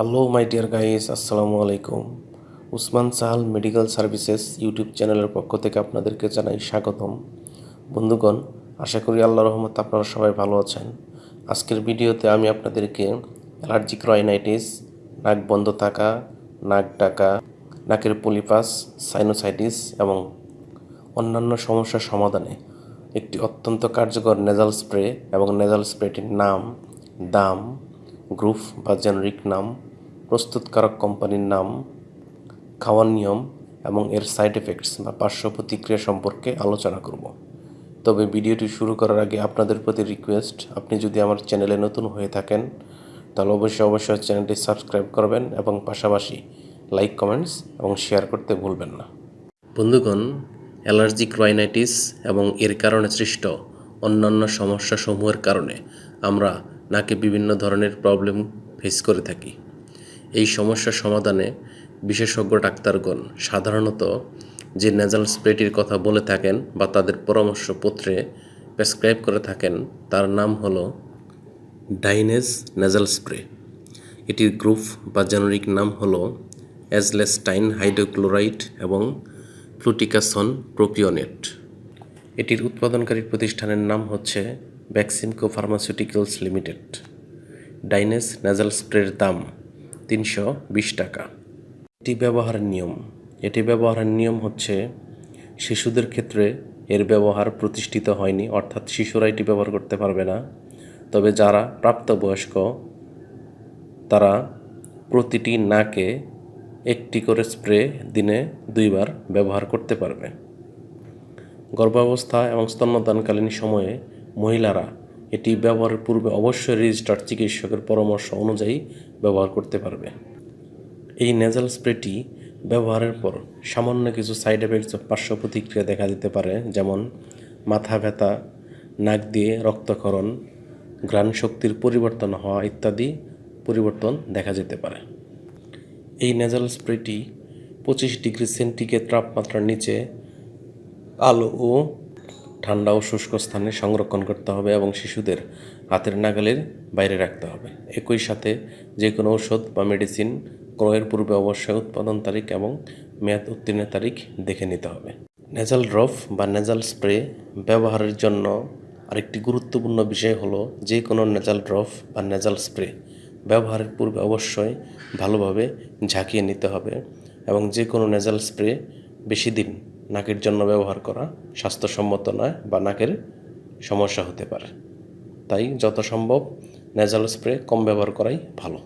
Hello my dear guys, আসসালামু আলাইকুম। Usman Sahal medical services YouTube চ্যানেলের পক্ষ থেকে আপনাদেরকে জানাই স্বাগতম। বন্ধুগণ, আশা করি আল্লাহর রহমতে আপনারা সবাই ভালো আছেন। আজকের ভিডিওতে আমি আপনাদেরকে অ্যালার্জিক রাইনাইটিস, নাক বন্ধ থাকা, নাক ডাকা, নাকের পলিপাস, সাইনোসাইটিস এবং অন্যান্য সমস্যার সমাধানে একটি অত্যন্ত কার্যকর নেজাল স্প্রে এবং নেজাল স্প্রেটির নাম, দাম, গ্রুপ বা জেনারিক নাম, প্রস্তুতকারক কোম্পানির নাম, খাওয়ার নিয়ম এবং এর সাইড এফেক্টস বা পার্শ্ব প্রতিক্রিয়া সম্পর্কে আলোচনা করব। তবে ভিডিওটি শুরু করার আগে আপনাদের প্রতি রিকোয়েস্ট, আপনি যদি আমার চ্যানেলে নতুন হয়ে থাকেন তাহলে অবশ্যই চ্যানেলটি সাবস্ক্রাইব করবেন এবং পাশাপাশি লাইক, কমেন্টস এবং শেয়ার করতে ভুলবেন না। বন্ধুগণ, অ্যালার্জিক রাইনাইটিস এবং এর কারণে সৃষ্ট অন্যান্য সমস্যাসমূহের কারণে আমরা নাকে বিভিন্ন ধরনের প্রবলেম ফেস করে থাকি। এই সমস্যার সমাধানে বিশেষজ্ঞ ডাক্তারগণ সাধারণত যে নেজাল স্প্রেটির কথা বলে থাকেন বা তাদের পরামর্শপত্রে প্রেসক্রাইব করে থাকেন তার নাম হলো ডাইনেজ নেজাল স্প্রে। এটির গ্রুপ বা জেনারিক নাম হলো অ্যাজলেস্টাইন হাইড্রোক্লোরাইড এবং ফ্লুটিকাসন প্রোপিওনেট। এটির উৎপাদনকারী প্রতিষ্ঠানের নাম হচ্ছে বেক্সিমকো ফার্মাসিউটিক্যালস লিমিটেড। ডাইনেজ নেজাল স্প্রের দাম 320 টাকা। এটি ব্যবহারের নিয়ম হচ্ছে শিশুদের ক্ষেত্রে এর ব্যবহার প্রতিষ্ঠিত হয়নি, অর্থাৎ শিশুরা এটি ব্যবহার করতে পারবে না। তবে যারা প্রাপ্তবয়স্ক তারা প্রতিটি নাকে একটি করে স্প্রে দিনে 2 বার ব্যবহার করতে পারবে। গর্ভাবস্থা এবং স্তন্যদানকালীন সময়ে মহিলারা এটি ব্যবহারের পূর্বে অবশ্যই রেজিস্টার্ড চিকিৎসকের পরামর্শ অনুযায়ী ব্যবহার করতে পারবে। এই নেজাল স্প্রেটি ব্যবহারের পর সামান্য কিছু সাইড এফেক্টস পার্শ্ব প্রতিক্রিয়া দেখা দিতে পারে, যেমন মাথা ব্যথা, নাক দিয়ে রক্তক্ষরণ, ঘ্রাণ শক্তির পরিবর্তন হওয়া ইত্যাদি পরিবর্তন দেখা যেতে পারে। এই নেজাল স্প্রেটি 25 ডিগ্রি সেন্টিগ্রেড তাপমাত্রার নিচে আলো ও ঠান্ডা ও শুষ্ক স্থানে সংরক্ষণ করতে হবে এবং শিশুদের হাতের নাগালের বাইরে রাখতে হবে। একই সাথে যে কোনো ঔষধ বা মেডিসিন ক্রয়ের পূর্বে অবশ্যই উৎপাদন তারিখ এবং মেয়াদ উত্তীর্ণের তারিখ দেখে নিতে হবে। নেজাল ড্রপ বা নেজাল স্প্রে ব্যবহারের জন্য আরেকটি গুরুত্বপূর্ণ বিষয় হলো যে কোনো নেজাল ড্রপ বা নেজাল স্প্রে ব্যবহারের পূর্বে অবশ্যই ভালোভাবে ঝাঁকিয়ে নিতে হবে এবং যে কোনো নেজাল স্প্রে বেশি দিন নাকের জন্য ব্যবহার করা স্বাস্থ্যসম্মত নয় বা নাকের সমস্যা হতে পারে। তাই যত সম্ভব নেজাল স্প্রে কম ব্যবহার করাই ভালো।